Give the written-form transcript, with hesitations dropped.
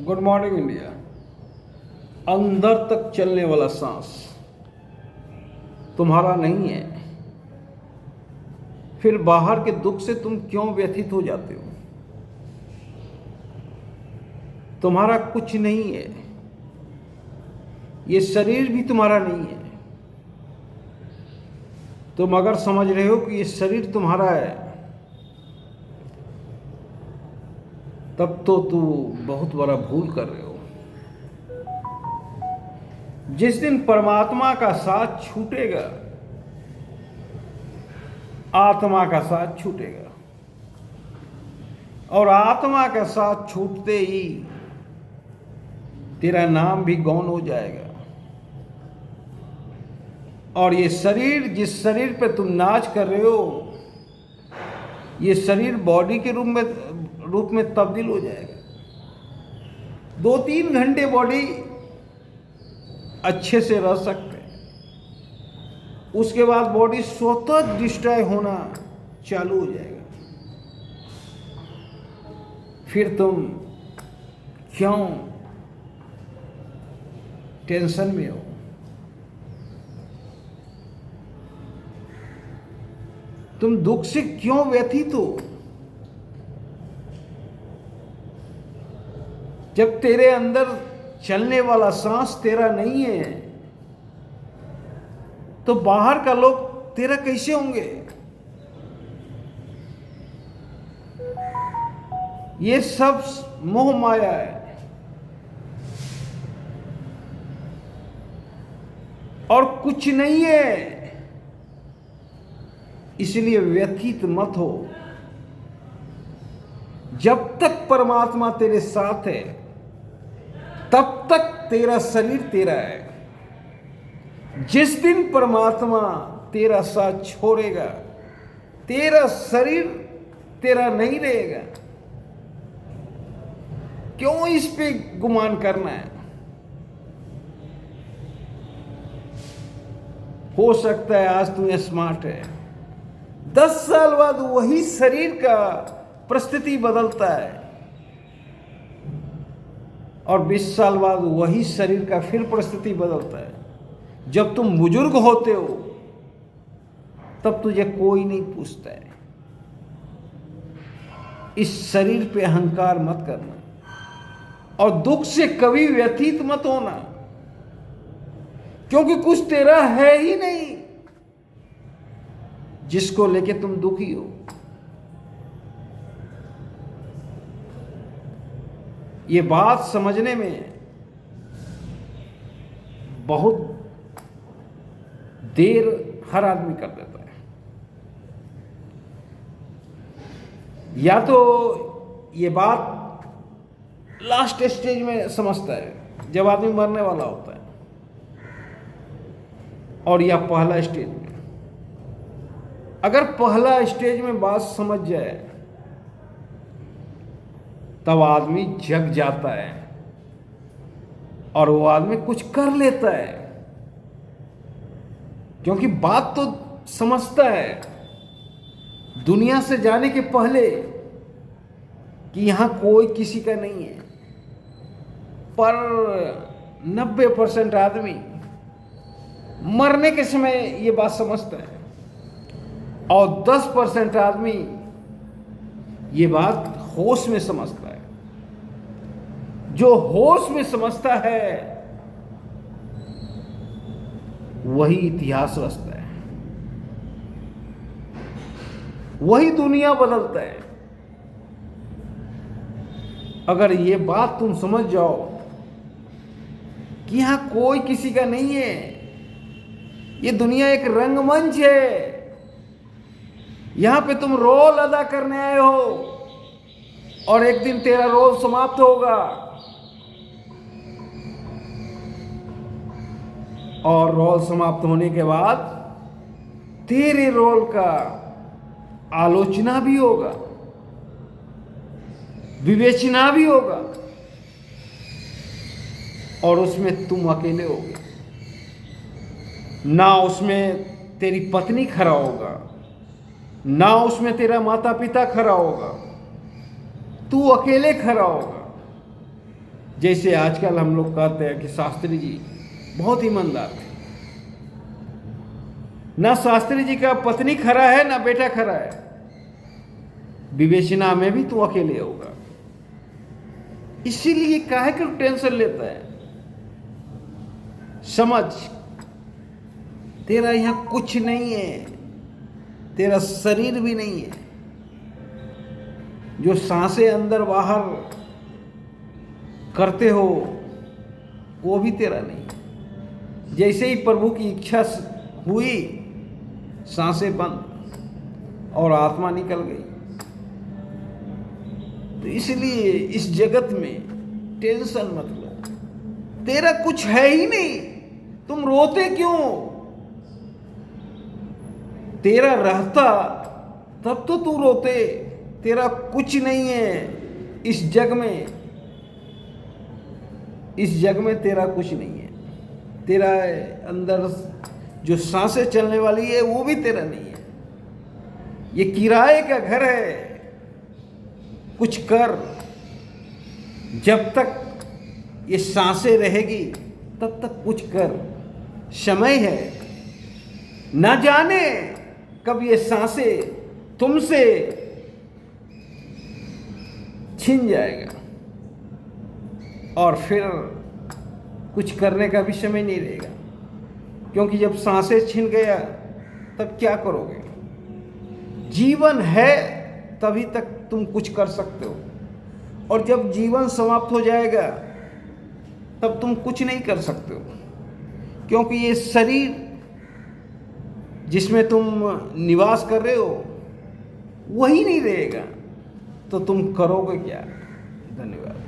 Good morning India. अंदर तक चलने वाला सांस तुम्हारा नहीं है, फिर बाहर के दुख से तुम क्यों व्यथित हो जाते हो? तुम्हारा कुछ नहीं है, ये शरीर भी तुम्हारा नहीं है। तुम अगर समझ रहे हो कि ये शरीर तुम्हारा है, तब तो तुम बहुत बड़ा भूल कर रहे हो। जिस दिन परमात्मा का साथ छूटेगा, आत्मा का साथ छूटेगा, और आत्मा का साथ छूटते ही तेरा नाम भी गौण हो जाएगा। और ये शरीर, जिस शरीर पे तुम नाच कर रहे हो, ये शरीर बॉडी के रूप में तब्दील हो जाएगा। 2-3 घंटे बॉडी अच्छे से रह सकते हैं, उसके बाद बॉडी स्वतः डिस्ट्रॉय होना चालू हो जाएगा। फिर तुम क्यों टेंशन में हो? तुम दुख से क्यों व्यथित हो? जब तेरे अंदर चलने वाला सांस तेरा नहीं है, तो बाहर का लोग तेरा कैसे होंगे? ये सब मोह माया है, और कुछ नहीं है। इसलिए व्यथित मत हो। जब तक परमात्मा तेरे साथ है, तब तक तेरा शरीर तेरा है। जिस दिन परमात्मा तेरा साथ छोड़ेगा, तेरा शरीर तेरा नहीं रहेगा। क्यों इस पे गुमान करना है? हो सकता है आज तू स्मार्ट है, 10 साल बाद वही शरीर का परिस्थिति बदलता है, और 20 साल बाद वही शरीर का फिर परिस्थिति बदलता है। जब तुम बुजुर्ग होते हो, तब तुझे कोई नहीं पूछता है। इस शरीर पे अहंकार मत करना, और दुख से कभी व्यथित मत होना, क्योंकि कुछ तेरा है ही नहीं जिसको लेके तुम दुखी हो। ये बात समझने में बहुत देर हर आदमी कर देता है। या तो ये बात लास्ट स्टेज में समझता है, जब आदमी मरने वाला होता है, और या पहला स्टेज में। अगर पहला स्टेज में बात समझ जाए, तब आदमी जग जाता है, और वो आदमी कुछ कर लेता है, क्योंकि बात तो समझता है दुनिया से जाने के पहले कि यहां कोई किसी का नहीं है। पर 90% आदमी मरने के समय ये बात समझता है, और 10% आदमी ये बात होश में समझता है। जो होश में समझता है वही इतिहास रचता है, वही दुनिया बदलता है। अगर ये बात तुम समझ जाओ कि यहां कोई किसी का नहीं है, ये दुनिया एक रंगमंच है, यहां पे तुम रोल अदा करने आए हो, और एक दिन तेरा रोल समाप्त होगा, और रोल समाप्त होने के बाद तेरे रोल का आलोचना भी होगा, विवेचना भी होगा, और उसमें तुम अकेले होगे। ना उसमें तेरी पत्नी खड़ा होगा, ना उसमें तेरा माता पिता खड़ा होगा, तू अकेले खड़ा होगा। जैसे आजकल हम लोग कहते हैं कि शास्त्री जी बहुत ईमानदार थे, ना शास्त्री जी का पत्नी खरा है ना बेटा खरा है, विवेचना में भी तू अकेले होगा। इसीलिए काहे का टेंशन लेता है? समझ, तेरा यहां कुछ नहीं है, तेरा शरीर भी नहीं है, जो सांसें अंदर बाहर करते हो वो भी तेरा नहीं है। जैसे ही प्रभु की इच्छा हुई, सांसें बंद और आत्मा निकल गई। तो इसलिए इस जगत में टेंशन मत लो, तेरा कुछ है ही नहीं, तुम रोते क्यों? तेरा रहता तब तो तू रोते। तेरा कुछ नहीं है इस जग में, इस जग में तेरा कुछ नहीं है। तेरा अंदर जो सांसें चलने वाली है वो भी तेरा नहीं है। ये किराए का घर है, कुछ कर। जब तक ये सांसें रहेगी तब तक कुछ कर, समय है। न जाने कब ये सांसें तुमसे छिन जाएगा और फिर कुछ करने का भी समय नहीं रहेगा, क्योंकि जब सांसें छिन गया तब क्या करोगे? जीवन है तभी तक तुम कुछ कर सकते हो, और जब जीवन समाप्त हो जाएगा तब तुम कुछ नहीं कर सकते हो, क्योंकि ये शरीर जिसमें तुम निवास कर रहे हो वही नहीं रहेगा। तो तुम करोगे क्या? धन्यवाद।